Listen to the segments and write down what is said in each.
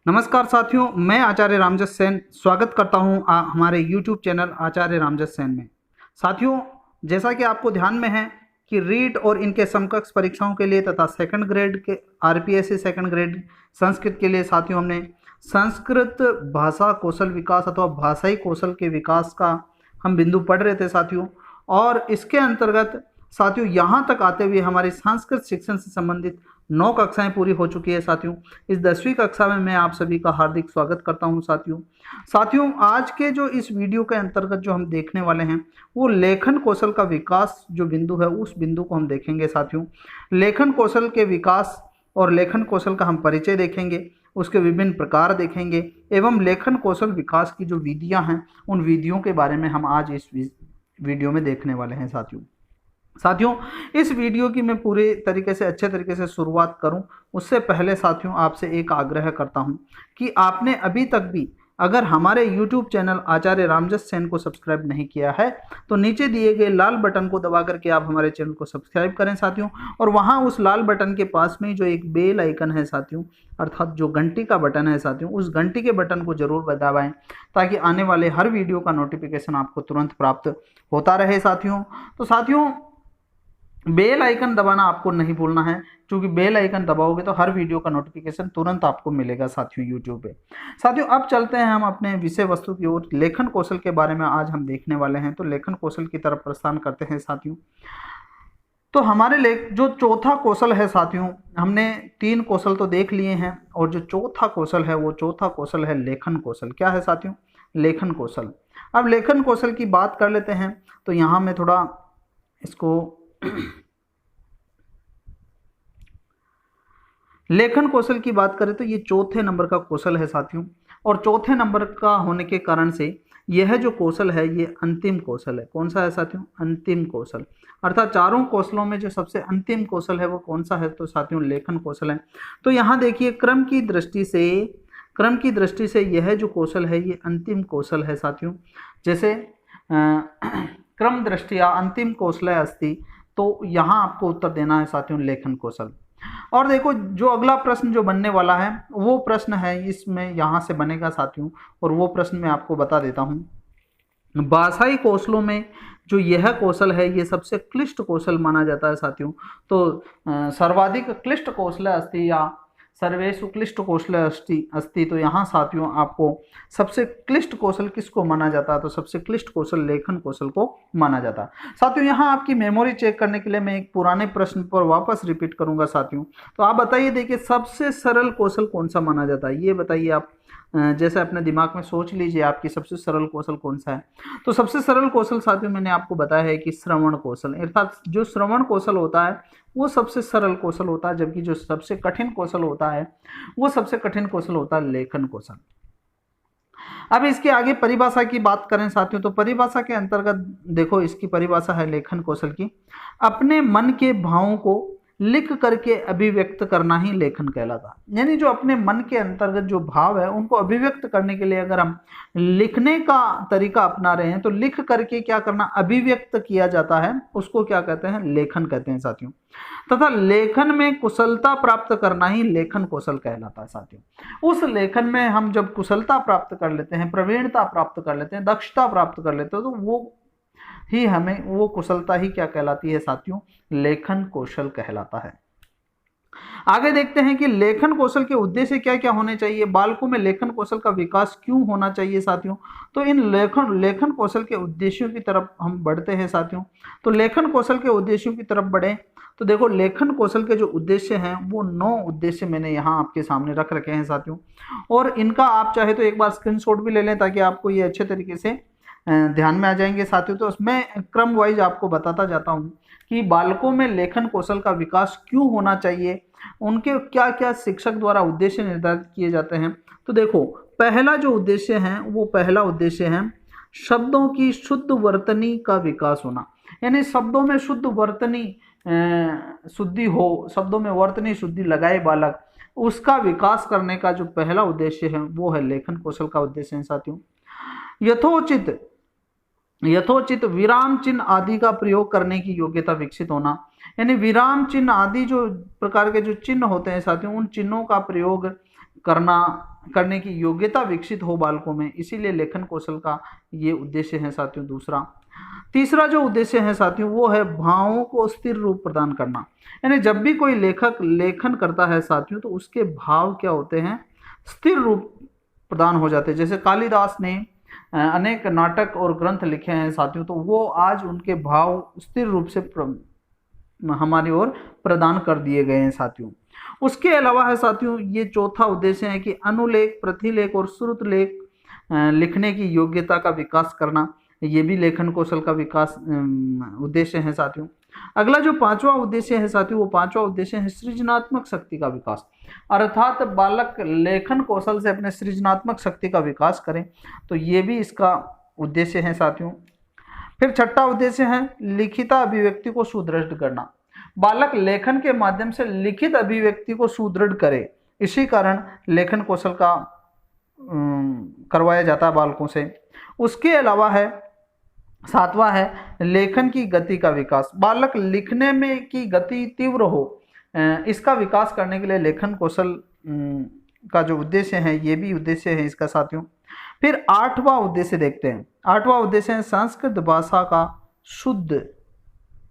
नमस्कार साथियों, मैं आचार्य रामजस सेन स्वागत करता हूं हमारे YouTube चैनल आचार्य रामजस सेन में। साथियों, जैसा कि आपको ध्यान में है कि रीट और इनके समकक्ष परीक्षाओं के लिए तथा सेकंड ग्रेड के RPSC सेकंड ग्रेड संस्कृत के लिए साथियों हमने संस्कृत भाषा कौशल विकास अथवा भाषाई कौशल के विकास का हम बिंदु पढ़ रहे थे साथियों। और इसके अंतर्गत साथियों यहाँ तक आते हुए हमारी संस्कृत शिक्षण से संबंधित 9 कक्षाएं पूरी हो चुकी है साथियों। इस 10वीं कक्षा में मैं आप सभी का हार्दिक स्वागत करता हूं साथियों आज के जो इस वीडियो के अंतर्गत जो हम देखने वाले हैं वो लेखन कौशल का विकास जो बिंदु है उस बिंदु को हम देखेंगे साथियों। लेखन कौशल के विकास और लेखन कौशल का हम परिचय देखेंगे, उसके विभिन्न प्रकार देखेंगे एवं लेखन कौशल विकास की जो विधियाँ हैं उन विधियों के बारे में हम आज इस वीडियो में देखने वाले हैं साथियों। इस वीडियो की मैं पूरे तरीके से अच्छे तरीके से शुरुआत करूं उससे पहले साथियों आपसे एक आग्रह करता हूं कि आपने अभी तक भी अगर हमारे YouTube चैनल आचार्य रामजस सेन को सब्सक्राइब नहीं किया है तो नीचे दिए गए लाल बटन को दबा करके आप हमारे चैनल को सब्सक्राइब करें साथियों। और वहां उस लाल बटन के पास में जो एक बेल आइकन है साथियों, अर्थात जो घंटी का बटन है साथियों, उस घंटी के बटन को जरूर दबाएं ताकि आने वाले हर वीडियो का नोटिफिकेशन आपको तुरंत प्राप्त होता रहे साथियों। तो साथियों बेल आइकन दबाना आपको नहीं भूलना है, क्योंकि बेल आइकन दबाओगे तो हर वीडियो का नोटिफिकेशन तुरंत आपको मिलेगा साथियों यूट्यूब पे। साथियों अब चलते हैं हम अपने विषय वस्तु की ओर। लेखन कौशल के बारे में आज हम देखने वाले हैं, तो लेखन कौशल की तरफ प्रस्थान करते हैं साथियों। तो हमारे जो चौथा कौशल है साथियों, हमने 3 कौशल तो देख लिए हैं और जो चौथा कौशल है वो चौथा कौशल है लेखन कौशल। क्या है साथियों? लेखन कौशल। अब लेखन कौशल की बात कर लेते हैं, तो यहाँ मैं थोड़ा इसको लेखन कौशल की बात करें तो ये चौथे नंबर का कौशल है साथियों। और चौथे नंबर का होने के कारण से यह जो कौशल है ये अंतिम कौशल है। कौन सा है साथियों? अंतिम कौशल। अर्थात चारों कौशलों में जो सबसे अंतिम कौशल है वो कौन सा है? तो साथियों लेखन कौशल है। तो यहाँ देखिए क्रम की दृष्टि से यह जो कौशल है ये अंतिम कौशल है साथियों। जैसे क्रम दृष्टिया अंतिम कौशल अस्ति, तो यहाँ आपको उत्तर देना है साथियों लेखन कौशल। और देखो जो अगला प्रश्न जो बनने वाला है वो प्रश्न है इसमें यहाँ से बनेगा साथियों, और वो प्रश्न मैं आपको बता देता हूँ। भाषाई कौशलों में जो यह कौशल है ये सबसे क्लिष्ट कौशल माना जाता है साथियों। तो सर्वाधिक क्लिष्ट कौशल अस्ति या सर्वेषु क्लिष्ट कौशल अस्ति, तो यहाँ साथियों आपको सबसे क्लिष्ट कौशल किसको माना जाता है? तो सबसे क्लिष्ट कौशल लेखन कौशल को माना जाता है साथियों। यहाँ आपकी मेमोरी चेक करने के लिए मैं एक पुराने प्रश्न पर वापस रिपीट करूंगा साथियों। तो आप बताइए, देखिए सबसे सरल कौशल कौन सा माना जाता है? ये बताइए आप, जैसे अपने दिमाग में सोच लीजिए आपकी सबसे सरल कौशल कौन सा है। तो सबसे सरल कौशल साथियों मैंने आपको बताया है कि श्रवण कौशल, अर्थात जो श्रवण कौशल होता है वो सबसे सरल कौशल होता है, जबकि जो सबसे कठिन कौशल होता है वो सबसे कठिन कौशल होता है लेखन कौशल। अब इसके आगे परिभाषा की बात करें साथियों, तो परिभाषा के अंतर्गत देखो इसकी परिभाषा है लेखन कौशल की, अपने मन के भावों को लिख करके अभिव्यक्त करना ही लेखन कहलाता है। यानी जो अपने मन के अंतर्गत जो भाव है उनको अभिव्यक्त करने के लिए अगर हम लिखने का तरीका अपना रहे हैं तो लिख करके क्या करना, अभिव्यक्त किया जाता है, उसको क्या कहते हैं? लेखन कहते हैं साथियों। तथा लेखन में कुशलता प्राप्त करना ही लेखन कौशल कहलाता है साथियों। उस लेखन में हम जब कुशलता प्राप्त कर लेते हैं, प्रवीणता प्राप्त कर लेते हैं, दक्षता प्राप्त कर लेते हैं, तो वो ही हमें वो कुशलता ही क्या कहलाती है साथियों? लेखन कौशल कहलाता है। आगे देखते हैं कि लेखन कौशल के उद्देश्य क्या क्या होने चाहिए, बालकों में लेखन कौशल का विकास क्यों होना चाहिए साथियों। तो इन लेखन कौशल के उद्देश्यों की तरफ हम बढ़ते हैं साथियों। तो लेखन कौशल के उद्देश्यों की तरफ बढ़े तो देखो लेखन कौशल के जो उद्देश्य हैं वो 9 उद्देश्य मैंने यहाँ आपके सामने रख रखे हैं साथियों। और इनका आप चाहे तो एक बार स्क्रीनशॉट भी ले लें ताकि आपको ये अच्छे तरीके से ध्यान में आ जाएंगे साथियों। तो उसमें क्रम वाइज आपको बताता जाता हूँ कि बालकों में लेखन कौशल का विकास क्यों होना चाहिए, उनके क्या क्या शिक्षक द्वारा उद्देश्य निर्धारित किए जाते हैं। तो देखो पहला जो उद्देश्य है वो पहला उद्देश्य है शब्दों की शुद्ध वर्तनी का विकास होना। यानी शब्दों में शुद्ध वर्तनी शुद्धि हो, शब्दों में वर्तनी शुद्धि लगाए बालक, उसका विकास करने का जो पहला उद्देश्य है वो है लेखन कौशल का उद्देश्य है साथियों। यथोचित विराम चिन्ह आदि का प्रयोग करने की योग्यता विकसित होना। यानी विराम चिन्ह आदि जो प्रकार के जो चिन्ह होते हैं साथियों, उन चिन्हों का प्रयोग करने की योग्यता विकसित हो बालकों में, इसीलिए लेखन कौशल का ये उद्देश्य है साथियों दूसरा। तीसरा जो उद्देश्य है साथियों वो है भावों को स्थिर रूप प्रदान करना। यानी जब भी कोई लेखक लेखन करता है साथियों तो उसके भाव क्या होते हैं, स्थिर रूप प्रदान हो जाते हैं। जैसे कालिदास ने अनेक नाटक और ग्रंथ लिखे हैं साथियों, तो वो आज उनके भाव स्थिर रूप से हमारी ओर प्रदान कर दिए गए हैं साथियों। उसके अलावा है साथियों ये चौथा उद्देश्य है कि अनुलेख, प्रतिलेख और श्रुतलेख लिखने की योग्यता का विकास करना, ये भी लेखन कौशल का विकास उद्देश्य है साथियों। अगला जो पांचवा उद्देश्य है साथियों वो पांचवा उद्देश्य है सृजनात्मक शक्ति का विकास, अर्थात बालक लेखन कौशल से अपने सृजनात्मक शक्ति का विकास करें, तो ये भी इसका उद्देश्य है साथियों। फिर छठा उद्देश्य है लिखित अभिव्यक्ति को सुदृढ़ करना, बालक लेखन के माध्यम से लिखित अभिव्यक्ति को सुदृढ़ करे, इसी कारण लेखन कौशल का करवाया जाता है बालकों से। उसके अलावा है सातवां है लेखन की गति का विकास, बालक लिखने में की गति तीव्र हो, इसका विकास करने के लिए लेखन कौशल का जो उद्देश्य है ये भी उद्देश्य है इसका साथियों। फिर आठवां उद्देश्य देखते हैं, आठवां उद्देश्य है संस्कृत भाषा का शुद्ध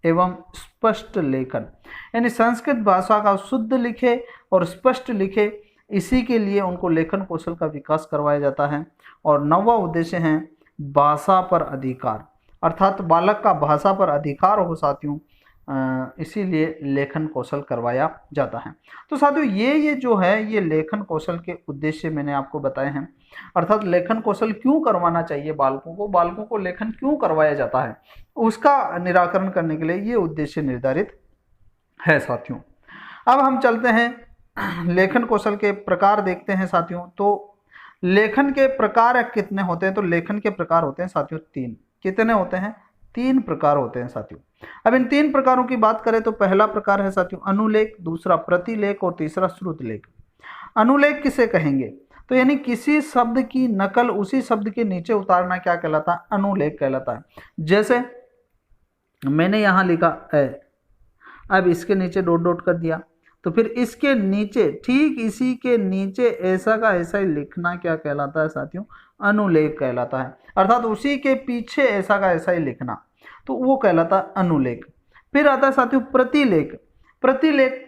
एवं स्पष्ट लेखन, यानी संस्कृत भाषा का शुद्ध लिखे और स्पष्ट लिखे, इसी के लिए उनको लेखन कौशल का विकास करवाया जाता है। और नौवां उद्देश्य है भाषा पर अधिकार, अर्थात बालक का भाषा पर अधिकार हो साथियों, इसीलिए लेखन कौशल करवाया जाता है। तो साथियों ये जो है ये लेखन कौशल के उद्देश्य मैंने आपको बताए हैं, अर्थात लेखन कौशल क्यों करवाना चाहिए बालकों को लेखन क्यों करवाया जाता है, उसका निराकरण करने के लिए ये उद्देश्य निर्धारित है साथियों। अब हम चलते हैं लेखन कौशल के प्रकार देखते हैं साथियों। तो लेखन के प्रकार कितने होते हैं, तो लेखन के प्रकार होते हैं साथियों तीन। कितने होते हैं, तीन प्रकार होते हैं साथियों। अब इन तीन प्रकारों की बात करें तो पहला प्रकार है साथियों अनुलेख, दूसरा प्रतिलेख और तीसरा श्रुतलेख। अनुलेख किसे कहेंगे, तो यानी किसी शब्द की नकल उसी शब्द के नीचे उतारना क्या कहलाता है, अनुलेख कहलाता है। जैसे मैंने यहाँ लिखा है, अब इसके नीचे डॉट डॉट कर दिया, तो फिर इसके नीचे ठीक इसी के नीचे ऐसा का ऐसा ही लिखना क्या कहलाता है साथियों, अनुलेख कहलाता है। अर्थात उसी के पीछे ऐसा का ऐसा ही लिखना, तो वो कहलाता है अनुलेख। फिर आता है साथियों प्रतिलेख। प्रतिलेख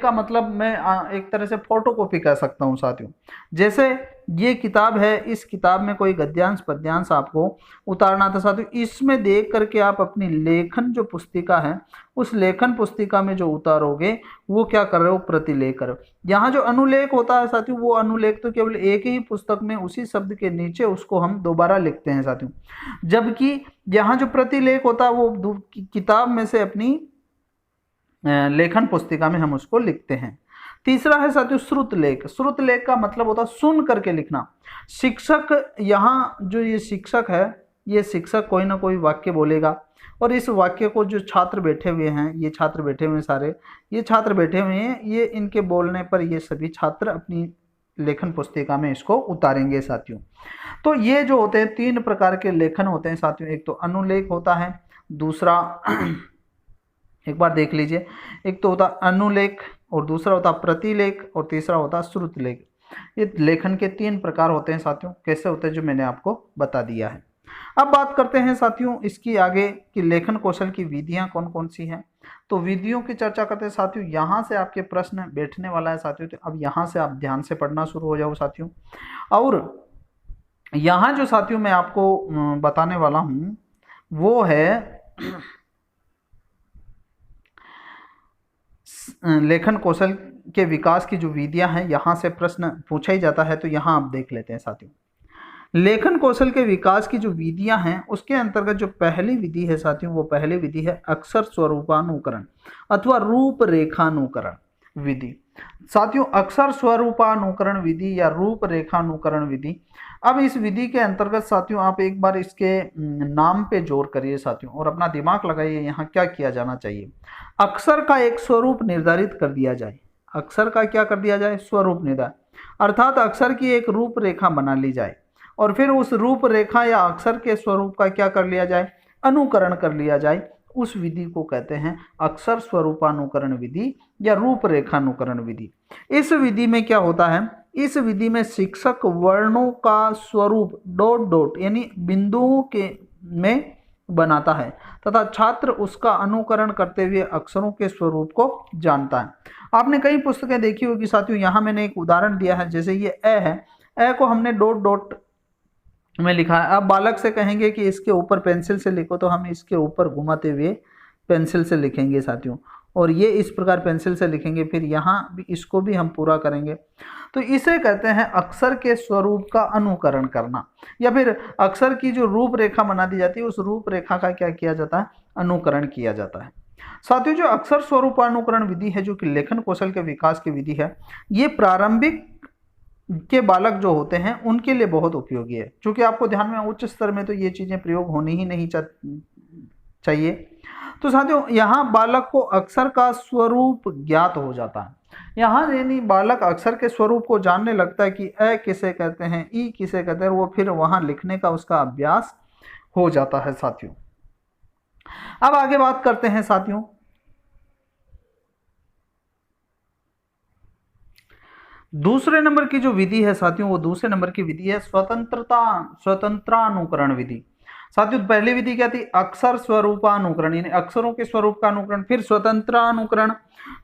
का मतलब मैं एक तरह से फोटोकॉपी कह सकता हूँ साथियों। जैसे ये किताब है, इस किताब में कोई गद्यांश पद्यांश आपको उतारना था साथियों, इसमें देख करके आप अपनी लेखन जो पुस्तिका है उस लेखन पुस्तिका में जो उतारोगे वो क्या कर रहे हो, प्रतिलेख कर रहे हो। यहाँ जो अनुलेख होता है साथियों वो अनुलेख तो केवल एक ही पुस्तक में उसी शब्द के नीचे उसको हम दोबारा लिखते हैं साथियों, जबकि यहाँ जो प्रतिलेख होता है वो किताब में से अपनी लेखन पुस्तिका में हम उसको लिखते हैं। तीसरा है साथियों श्रुतलेख। श्रुतलेख का मतलब होता है सुन करके लिखना। शिक्षक, यहाँ जो ये शिक्षक है, ये शिक्षक कोई ना कोई वाक्य बोलेगा और इस वाक्य को जो छात्र बैठे हुए हैं, ये छात्र बैठे हुए हैं सारे, ये छात्र बैठे हुए हैं, ये इनके बोलने पर ये सभी छात्र अपनी लेखन पुस्तिका में इसको उतारेंगे साथियों। तो ये जो होते हैं तीन प्रकार के लेखन होते हैं साथियों। एक तो अनुलेख होता है, दूसरा एक बार देख लीजिए, एक तो होता अनुलेख और दूसरा होता प्रतिलेख और तीसरा होता श्रुतलेख। ये लेखन के तीन प्रकार होते हैं साथियों। कैसे होते हैं जो मैंने आपको बता दिया है। अब बात करते हैं साथियों इसकी आगे कि लेखन कौशल की विधियां कौन कौन सी हैं। तो विधियों की चर्चा करते हैं साथियों। यहाँ से आपके प्रश्न बैठने वाला है साथियों, तो अब यहाँ से आप ध्यान से पढ़ना शुरू हो जाओ साथियों। और यहाँ जो साथियों मैं आपको बताने वाला हूँ वो है लेखन कौशल के विकास की जो विधियां हैं, यहाँ से प्रश्न पूछा ही जाता है, तो यहाँ आप देख लेते हैं साथियों। लेखन कौशल के विकास की जो विधियां हैं उसके अंतर्गत जो पहली विधि है साथियों, वो पहली विधि है अक्षर स्वरूपानुकरण अथवा रूपरेखानुकरण विधि। साथियों अक्षर स्वरूपानुकरण विधि या रूपरेखानुकरण विधि। अब इस विधि के अंतर्गत साथियों आप एक बार इसके नाम पे जोर करिए साथियों और अपना दिमाग लगाइए यहाँ क्या किया जाना चाहिए। अक्षर का एक स्वरूप निर्धारित कर दिया जाए। अक्षर का क्या कर दिया जाए, स्वरूप निर्धारित, अर्थात अक्षर की एक रूपरेखा बना ली जाए और फिर उस रूपरेखा या अक्षर के स्वरूप का क्या कर लिया जाए, अनुकरण कर लिया जाए। उस विधि को कहते हैं अक्षर स्वरूपानुकरण विधि या रूपरेखानुकरण विधि। इस विधि में क्या होता है, इस विधि में शिक्षक वर्णों का स्वरूप डॉट डॉट यानी बिंदुओं के में बनाता है तथा छात्र उसका अनुकरण करते हुए अक्षरों के स्वरूप को जानता है। आपने कई पुस्तकें देखी होगी साथियों, यहाँ मैंने एक उदाहरण दिया है, जैसे ये ए है, ए को हमने डॉट डॉट में लिखा है। अब बालक से कहेंगे कि इसके ऊपर पेंसिल से लिखो, तो हम इसके ऊपर घुमाते हुए पेंसिल से लिखेंगे साथियों, और ये इस प्रकार पेंसिल से लिखेंगे, फिर यहाँ भी इसको भी हम पूरा करेंगे। तो इसे कहते हैं अक्षर के स्वरूप का अनुकरण करना, या फिर अक्षर की जो रूपरेखा बना दी जाती है उस रूपरेखा का क्या किया जाता है, अनुकरण किया जाता है। साथियों, जो अक्षर स्वरूपानुकरण विधि है जो कि लेखन कौशल के विकास की विधि है, ये प्रारंभिक के बालक जो होते हैं उनके लिए बहुत उपयोगी है, क्योंकि आपको ध्यान में उच्च स्तर में तो ये चीजें प्रयोग होनी ही नहीं चाहिए। तो साथियों, यहाँ बालक को अक्षर का स्वरूप ज्ञात हो जाता है। यहाँ यानी बालक अक्षर के स्वरूप को जानने लगता है कि ए किसे कहते हैं, ई किसे कहते हैं, वो फिर वहां लिखने का उसका अभ्यास हो जाता है साथियों। अब आगे बात करते हैं साथियों, दूसरे नंबर की जो विधि है साथियों, वो दूसरे नंबर की विधि है स्वतंत्रानुकरण विधि। साथियों, पहली विधि क्या थी, अक्षर स्वरूपानुकरण यानी अक्षरों के स्वरूप का अनुकरण। फिर स्वतंत्रानुकरण,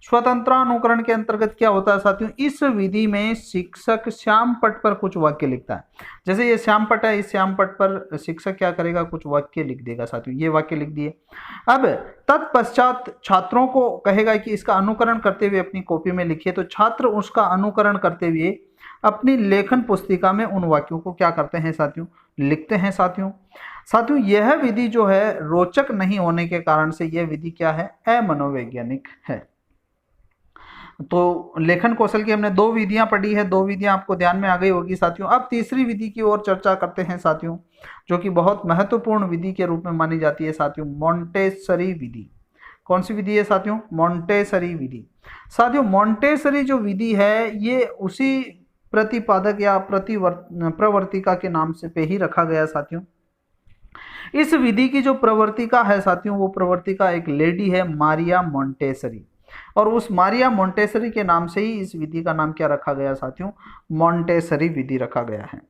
स्वतंत्रानुकरण के अंतर्गत क्या होता है साथियों, इस विधि में शिक्षक श्याम पट पर कुछ वाक्य लिखता है। जैसे ये श्याम पट है, इस श्याम पट पर शिक्षक क्या करेगा, कुछ वाक्य लिख देगा साथियों, ये वाक्य लिख दिए। अब तत्पश्चात छात्रों को कहेगा कि इसका अनुकरण करते हुए अपनी कॉपी में लिखिए, तो छात्र उसका अनुकरण करते हुए अपनी लेखन पुस्तिका में उन वाक्यों को क्या करते हैं साथियों, लिखते हैं साथियों। साथियों, यह विधि जो है रोचक नहीं होने के कारण से यह विधि क्या है, अमनोवैज्ञानिक है। तो लेखन कौशल की हमने दो विधियां पढ़ी है, दो विधियां आपको ध्यान में आ गई होगी साथियों। अब तीसरी विधि की ओर चर्चा करते हैं साथियों, जो कि बहुत महत्वपूर्ण विधि के रूप में मानी जाती है साथियों, मॉन्टेसरी विधि। कौन सी विधि है साथियों, मॉन्टेसरी विधि। साथियों, मॉन्टेसरी जो विधि है ये उसी प्रतिपादक या प्रवर्तिका के नाम से पे ही रखा गया साथियों। इस विधि की जो प्रवर्तिका है साथियों, वो प्रवर्तिका एक लेडी है, मारिया मॉन्टेसरी, और उस मारिया मॉन्टेसरी के नाम से ही इस विधि का नाम क्या रखा गया साथियों, मॉन्टेसरी विधि रखा गया है।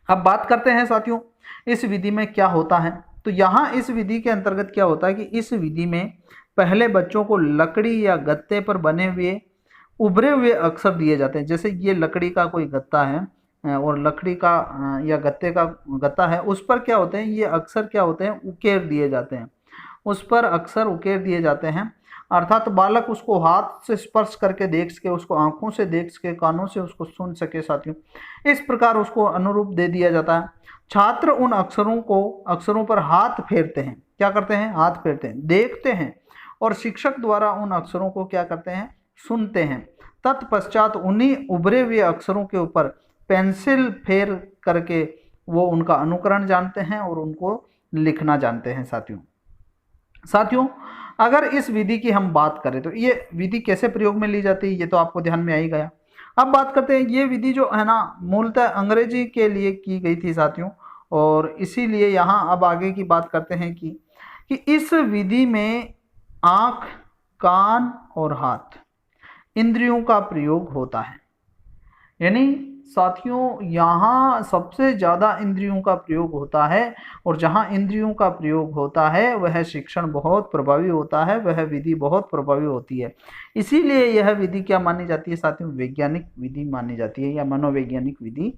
अब बात करते हैं साथियों इस विधि में क्या होता है। तो यहाँ इस विधि के अंतर्गत क्या होता है कि इस विधि में पहले बच्चों को लकड़ी या गत्ते पर बने हुए उभरे हुए अक्षर दिए जाते हैं। जैसे ये लकड़ी का कोई गत्ता है और लकड़ी का या गत्ते का गत्ता है, उस पर क्या होते हैं, ये अक्षर क्या होते हैं, उकेर दिए जाते हैं, उस पर अक्षर उकेर दिए जाते हैं। अर्थात बालक उसको हाथ से स्पर्श करके देख सके, उसको आंखों से देख सके, कानों से उसको सुन सके साथियों, इस प्रकार उसको अनुरूप दे दिया जाता है। छात्र उन अक्षरों पर हाथ फेरते हैं, क्या करते हैं, हाथ फेरते हैं, देखते हैं, और शिक्षक द्वारा उन अक्षरों को क्या करते हैं, सुनते हैं। तत्पश्चात उन्हीं उभरे हुए अक्षरों के ऊपर पेंसिल फेर करके वो उनका अनुकरण जानते हैं और उनको लिखना जानते हैं साथियों। अगर इस विधि की हम बात करें तो ये विधि कैसे प्रयोग में ली जाती है, ये तो आपको ध्यान में आ ही गया। अब बात करते हैं, ये विधि जो है ना मूलतः अंग्रेजी के लिए की गई थी साथियों, और इसीलिए यहाँ अब आगे की बात करते हैं कि इस विधि में आँख, कान और हाथ इंद्रियों का प्रयोग होता है। यानी साथियों यहाँ सबसे ज़्यादा इंद्रियों का प्रयोग होता है, और जहाँ इंद्रियों का प्रयोग होता है वह शिक्षण बहुत प्रभावी होता है, वह विधि बहुत प्रभावी होती है। इसीलिए यह विधि क्या मानी जाती है साथियों, वैज्ञानिक विधि मानी जाती है या मनोवैज्ञानिक विधि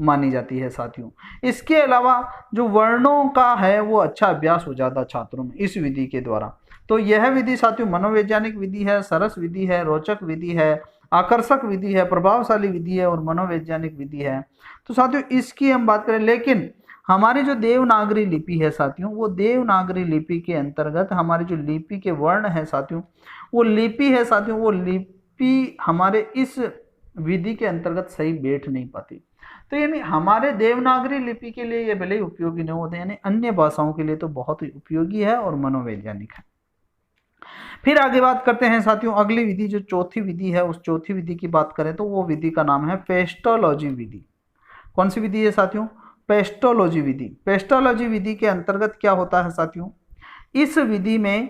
मानी जाती है साथियों। इसके अलावा जो वर्णों का है वो अच्छा अभ्यास हो जाता छात्रों में इस विधि के द्वारा। तो यह विधि साथियों मनोवैज्ञानिक विधि है, सरस विधि है, रोचक विधि है, आकर्षक विधि है, प्रभावशाली विधि है और मनोवैज्ञानिक विधि है। तो साथियों इसकी हम बात करें, लेकिन हमारी जो देवनागरी लिपि है साथियों, वो देवनागरी लिपि के अंतर्गत हमारी जो लिपि के वर्ण है साथियों, वो लिपि है साथियों, वो लिपि हमारे इस विधि के अंतर्गत सही बैठ नहीं पाती। तो यानी हमारे देवनागरी लिपि के लिए ये भले ही उपयोगी नहीं होते, यानी अन्य भाषाओं के लिए तो बहुत ही उपयोगी है और मनोवैज्ञानिक है। फिर आगे बात करते हैं साथियों, अगली विधि जो चौथी विधि है, उस चौथी विधि की बात करें तो वो विधि का नाम है पेस्टोलॉजी विधि। कौन सी विधि है साथियों, पेस्टोलॉजी विधि। पेस्टोलॉजी विधि के अंतर्गत क्या होता है साथियों, इस विधि में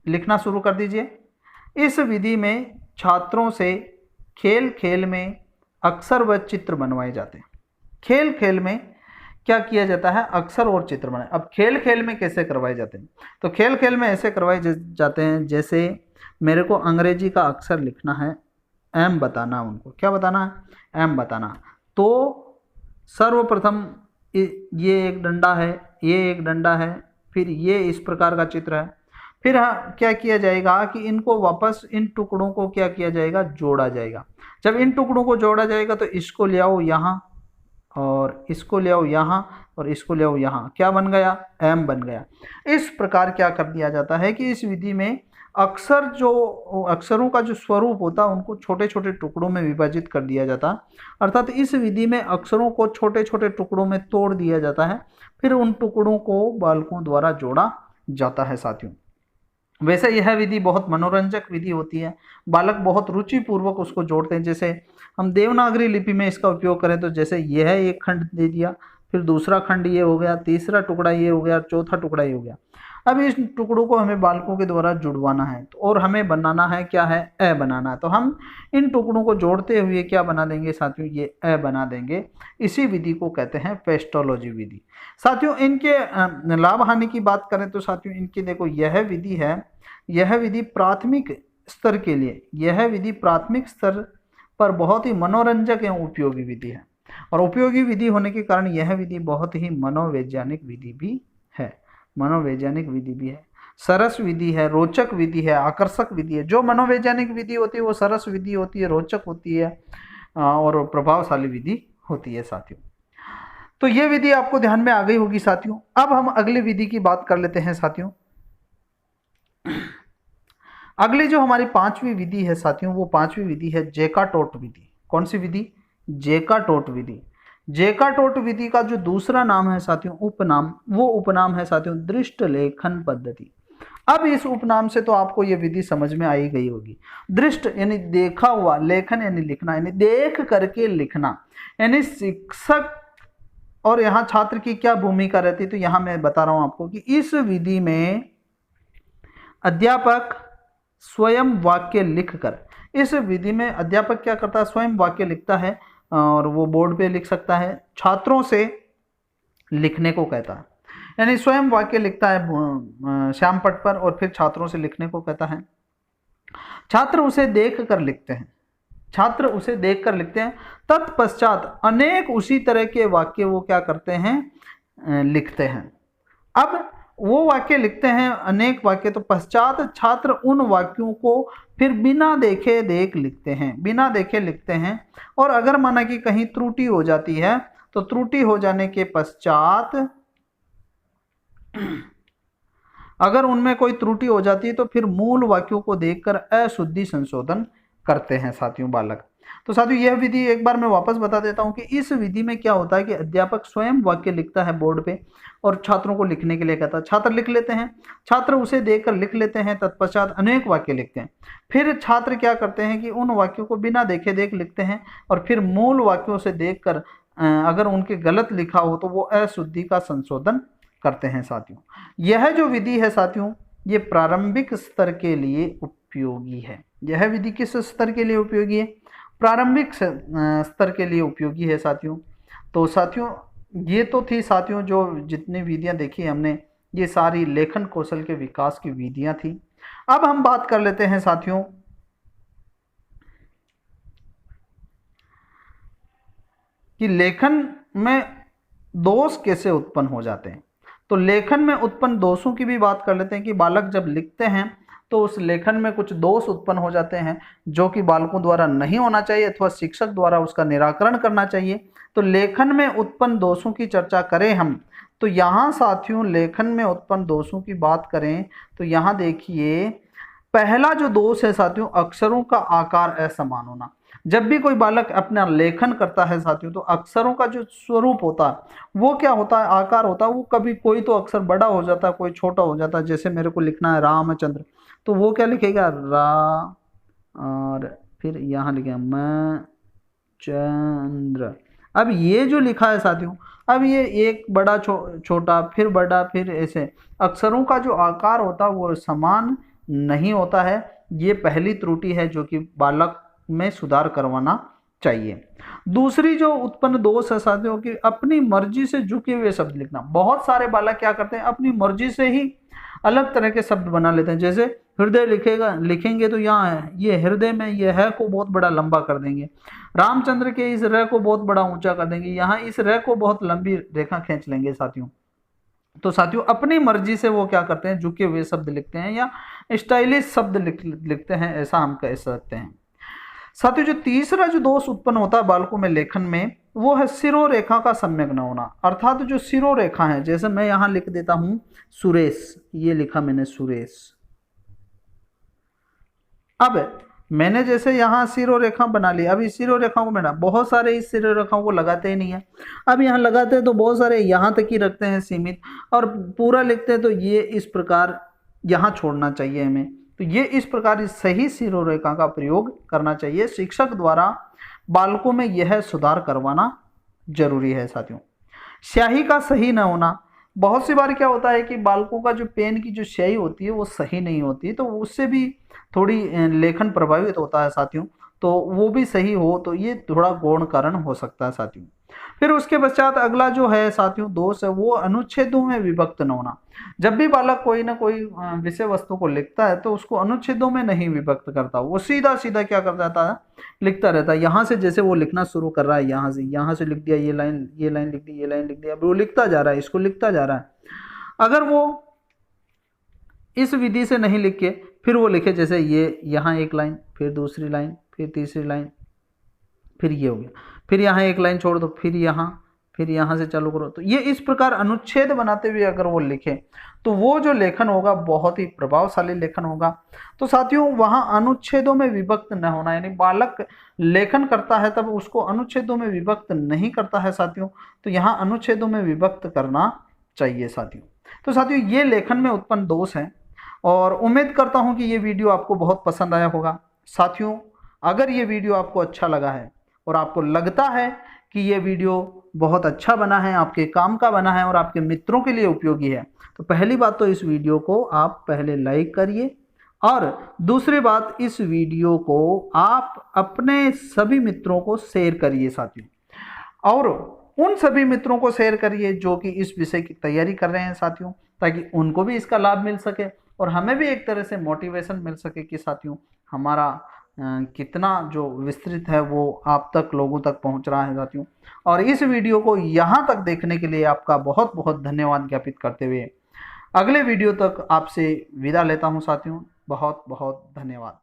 लिखना शुरू कर दीजिए। इस विधि में छात्रों से खेल खेल में अक्षर व चित्र बनवाए जाते हैं। खेल खेल में क्या किया जाता है, अक्षर और चित्र बनाए। अब खेल खेल में कैसे करवाए जाते हैं, तो खेल खेल में ऐसे करवाए जाते हैं, जैसे मेरे को अंग्रेजी का अक्षर लिखना है, एम बताना, उनको क्या बताना है, एम बताना। तो सर्वप्रथम ये एक डंडा है, ये एक डंडा है, फिर ये इस प्रकार का चित्र है। फिर क्या किया जाएगा कि इनको वापस, इन टुकड़ों को क्या किया जाएगा, जोड़ा जाएगा। जब इन टुकड़ों को जोड़ा जाएगा तो इसको ले आओ यहाँ, और इसको ले आओ यहाँ, और इसको ले आओ यहाँ, क्या बन गया, एम बन गया। इस प्रकार क्या कर दिया जाता है कि इस विधि में अक्षरों का जो स्वरूप होता है उनको छोटे छोटे टुकड़ों में विभाजित कर दिया जाता है। अर्थात इस विधि में अक्षरों को छोटे छोटे टुकड़ों में तोड़ दिया जाता है, फिर उन टुकड़ों को बालकों द्वारा जोड़ा जाता है साथियों। वैसे यह विधि बहुत मनोरंजक विधि होती है, बालक बहुत रुचि पूर्वक उसको जोड़ते हैं। जैसे हम देवनागरी लिपि में इसका उपयोग करें तो जैसे यह एक खंड दे दिया, फिर दूसरा खंड ये हो गया, तीसरा टुकड़ा ये हो गया, चौथा टुकड़ा ये हो गया। अब इस टुकड़ों को हमें बालकों के द्वारा जुड़वाना है और हमें बनाना है क्या है, ए बनाना है। तो हम इन टुकड़ों को जोड़ते हुए क्या बना देंगे साथियों, ये ए बना देंगे। इसी विधि को कहते हैं पेस्टोलॉजी विधि। साथियों इनके लाभ हानि की बात करें तो साथियों इनकी देखो, यह विधि है, यह विधि प्राथमिक स्तर के लिए, यह विधि प्राथमिक स्तर पर बहुत ही मनोरंजक एवं उपयोगी विधि है। और उपयोगी विधि होने के कारण यह विधि बहुत ही मनोवैज्ञानिक विधि भी है, मनोवैज्ञानिक विधि भी है, सरस विधि है, रोचक विधि है, आकर्षक विधि है। जो मनोवैज्ञानिक विधि होती है वो सरस विधि होती है, रोचक होती है और प्रभावशाली विधि होती है साथियों। तो ये विधि आपको ध्यान में आ गई होगी साथियों। अब हम अगली विधि की बात कर लेते हैं साथियों। अगली जो हमारी पांचवी विधि है साथियों, वो पांचवी विधि है जेकाटोट विधि। कौन सी विधि, जेकाटोट विधि। जेकाटोट विधि का जो दूसरा नाम है साथियों, उपनाम, वो उपनाम है साथियों दृष्ट लेखन पद्धति। अब इस उपनाम से तो आपको ये विधि समझ में आई गई होगी। दृष्ट यानी देखा हुआ, लेखन यानी लिखना, यानी देख करके लिखना, यानी शिक्षक और यहाँ छात्र की क्या भूमिका रहती है। तो यहाँ मैं बता रहा हूं आपको कि इस विधि में अध्यापक स्वयं वाक्य लिखकर, इस विधि में अध्यापक क्या करता है, स्वयं वाक्य लिखता है और वो बोर्ड पे लिख सकता है, छात्रों से लिखने को कहता है। यानी स्वयं वाक्य लिखता है श्याम पट पर और फिर छात्रों से लिखने को कहता है। छात्र उसे देख कर लिखते हैं, छात्र उसे देख कर लिखते हैं। तत्पश्चात अनेक उसी तरह के वाक्य वो क्या करते हैं, लिखते हैं। अब वो वाक्य लिखते हैं अनेक वाक्य, तो पश्चात छात्र उन वाक्यों को फिर बिना देखे देख लिखते हैं, बिना देखे लिखते हैं। और अगर माना कि कहीं त्रुटि हो जाती है तो त्रुटि हो जाने के पश्चात, अगर उनमें कोई त्रुटि हो जाती है तो फिर मूल वाक्यों को देखकर अशुद्धि संशोधन करते हैं साथियों बालक। तो साथियों यह विधि एक बार मैं वापस बता देता हूं कि इस विधि में क्या होता है कि अध्यापक स्वयं वाक्य लिखता है बोर्ड पे और छात्रों को लिखने के लिए कहता है। छात्र लिख लेते हैं, छात्र उसे देखकर लिख लेते हैं, तत्पश्चात अनेक वाक्य लिखते हैं। फिर छात्र क्या करते हैं कि उन वाक्यों को बिना देखे देख लिखते हैं और फिर मूल वाक्यों से देखकर अगर उनके गलत लिखा हो तो वो अशुद्धि का संशोधन करते हैं साथियों। यह जो विधि है साथियों, ये प्रारंभिक स्तर के लिए उपयोगी है। यह विधि किस स्तर के लिए उपयोगी है, प्रारंभिक स्तर के लिए उपयोगी है साथियों। तो साथियों ये तो थी साथियों जो जितनी विधियां देखी हमने, ये सारी लेखन कौशल के विकास की विधियां थी। अब हम बात कर लेते हैं साथियों कि लेखन में दोष कैसे उत्पन्न हो जाते हैं। तो लेखन में उत्पन्न दोषों की भी बात कर लेते हैं कि बालक जब लिखते हैं तो उस लेखन में कुछ दोष उत्पन्न हो जाते हैं जो कि बालकों द्वारा नहीं होना चाहिए अथवा शिक्षक द्वारा उसका निराकरण करना चाहिए। तो लेखन में उत्पन्न दोषों की चर्चा करें हम, तो यहाँ साथियों लेखन में उत्पन्न दोषों की बात करें तो यहाँ देखिए पहला जो दोष है साथियों, अक्षरों का आकार असमान होना। जब भी कोई बालक अपना लेखन करता है साथियों तो अक्षरों का जो स्वरूप होता है वो क्या होता है, आकार होता है। वो कभी कोई तो अक्षर बड़ा हो जाता है, कोई छोटा हो जाता है। जैसे मेरे को लिखना है रामचंद्र, तो वो क्या लिखेगा, रा, और फिर यहाँ लिखेगा म चंद्र। अब ये जो लिखा है साथियों, अब ये एक बड़ा छोटा फिर बड़ा फिर ऐसे अक्षरों का जो आकार होता है वो समान नहीं होता है। ये पहली त्रुटि है जो कि बालक में सुधार करवाना चाहिए। दूसरी जो उत्पन्न दोष है साथियों कि अपनी मर्जी से झुके हुए शब्द लिखना। बहुत सारे बालक क्या करते हैं, अपनी मर्जी से ही अलग तरह के शब्द बना लेते हैं। जैसे हृदय लिखेंगे तो यहाँ ये हृदय में ये है को बहुत बड़ा लंबा कर देंगे, रामचंद्र के इस र को बहुत बड़ा ऊंचा कर देंगे, यहाँ इस र को बहुत लंबी रेखा खींच लेंगे साथियों। तो साथियों अपनी मर्जी से वो क्या करते हैं, झुके हुए शब्द लिखते हैं या स्टाइलिश शब्द लिखते हैं, ऐसा हम कह सकते हैं। साथियों जो तीसरा जो दोष उत्पन्न होता है बालकों में लेखन में, वो है सिरोरेखा का सम्यक न होना। अर्थात जो सिरोरेखा है, जैसे मैं यहां लिख देता हूं सुरेश, ये लिखा मैंने सुरेश। अब मैंने जैसे यहाँ सिरोरेखा बना ली, अब इस सिरोरेखा को मैंने बहुत सारे इस सिरोरेखाओं को लगाते ही नहीं है। अब यहाँ लगाते हैं तो बहुत सारे यहाँ तक ही रखते हैं सीमित, और पूरा लिखते हैं तो ये इस प्रकार यहाँ छोड़ना चाहिए हमें। तो ये इस प्रकार इस सही सिरोरेखा का प्रयोग करना चाहिए। शिक्षक द्वारा बालकों में यह सुधार करवाना जरूरी है साथियों। स्याही का सही न होना। बहुत सी बार क्या होता है कि बालकों का जो पेन की जो स्याही होती है वो सही नहीं होती, तो उससे भी थोड़ी लेखन प्रभावित होता है साथियों। तो वो भी सही हो तो ये थोड़ा गौण कारण हो सकता है साथियों। फिर उसके पश्चात अगला जो है साथियों दोष है, वो अनुच्छेदों में विभक्त न होना। जब भी बालक कोई ना कोई विषय वस्तु को लिखता है तो उसको अनुच्छेदों में नहीं विभक्त करता, वो सीधा सीधा क्या कर जाता है, लिखता रहता है। यहाँ से जैसे वो लिखना शुरू कर रहा है, यहाँ से लिख दिया, ये लाइन लिख दी, ये लाइन लिख दिया, अब वो लिखता जा रहा है, इसको लिखता जा रहा है। अगर वो इस विधि से नहीं लिख के फिर वो लिखे, जैसे ये यहाँ एक लाइन, फिर दूसरी लाइन, फिर तीसरी लाइन, फिर ये हो गया, फिर यहाँ एक लाइन छोड़ दो, फिर यहाँ से चालू करो, तो ये इस प्रकार अनुच्छेद बनाते हुए अगर वो लिखे तो वो जो लेखन होगा बहुत ही प्रभावशाली लेखन होगा। तो साथियों वहाँ अनुच्छेदों में विभक्त न होना, यानी बालक लेखन करता है तब उसको अनुच्छेदों में विभक्त नहीं करता है साथियों, तो यहाँ अनुच्छेदों में विभक्त करना चाहिए साथियों। तो साथियों ये लेखन में उत्पन्न दोष है, और उम्मीद करता हूँ कि ये वीडियो आपको बहुत पसंद आया होगा। साथियों अगर ये वीडियो आपको अच्छा लगा है और आपको लगता है कि ये वीडियो बहुत अच्छा बना है, आपके काम का बना है और आपके मित्रों के लिए उपयोगी है, तो पहली बात तो इस वीडियो को आप पहले लाइक करिए, और दूसरी बात इस वीडियो को आप अपने सभी मित्रों को शेयर करिए साथियों, और उन सभी मित्रों को शेयर करिए जो कि इस विषय की तैयारी कर रहे हैं साथियों, ताकि उनको भी इसका लाभ मिल सके और हमें भी एक तरह से मोटिवेशन मिल सके कि साथियों हमारा कितना जो विस्तृत है वो आप तक, लोगों तक पहुंच रहा है साथियों। और इस वीडियो को यहाँ तक देखने के लिए आपका बहुत बहुत धन्यवाद ज्ञापित करते हुए अगले वीडियो तक आपसे विदा लेता हूँ साथियों। बहुत बहुत धन्यवाद।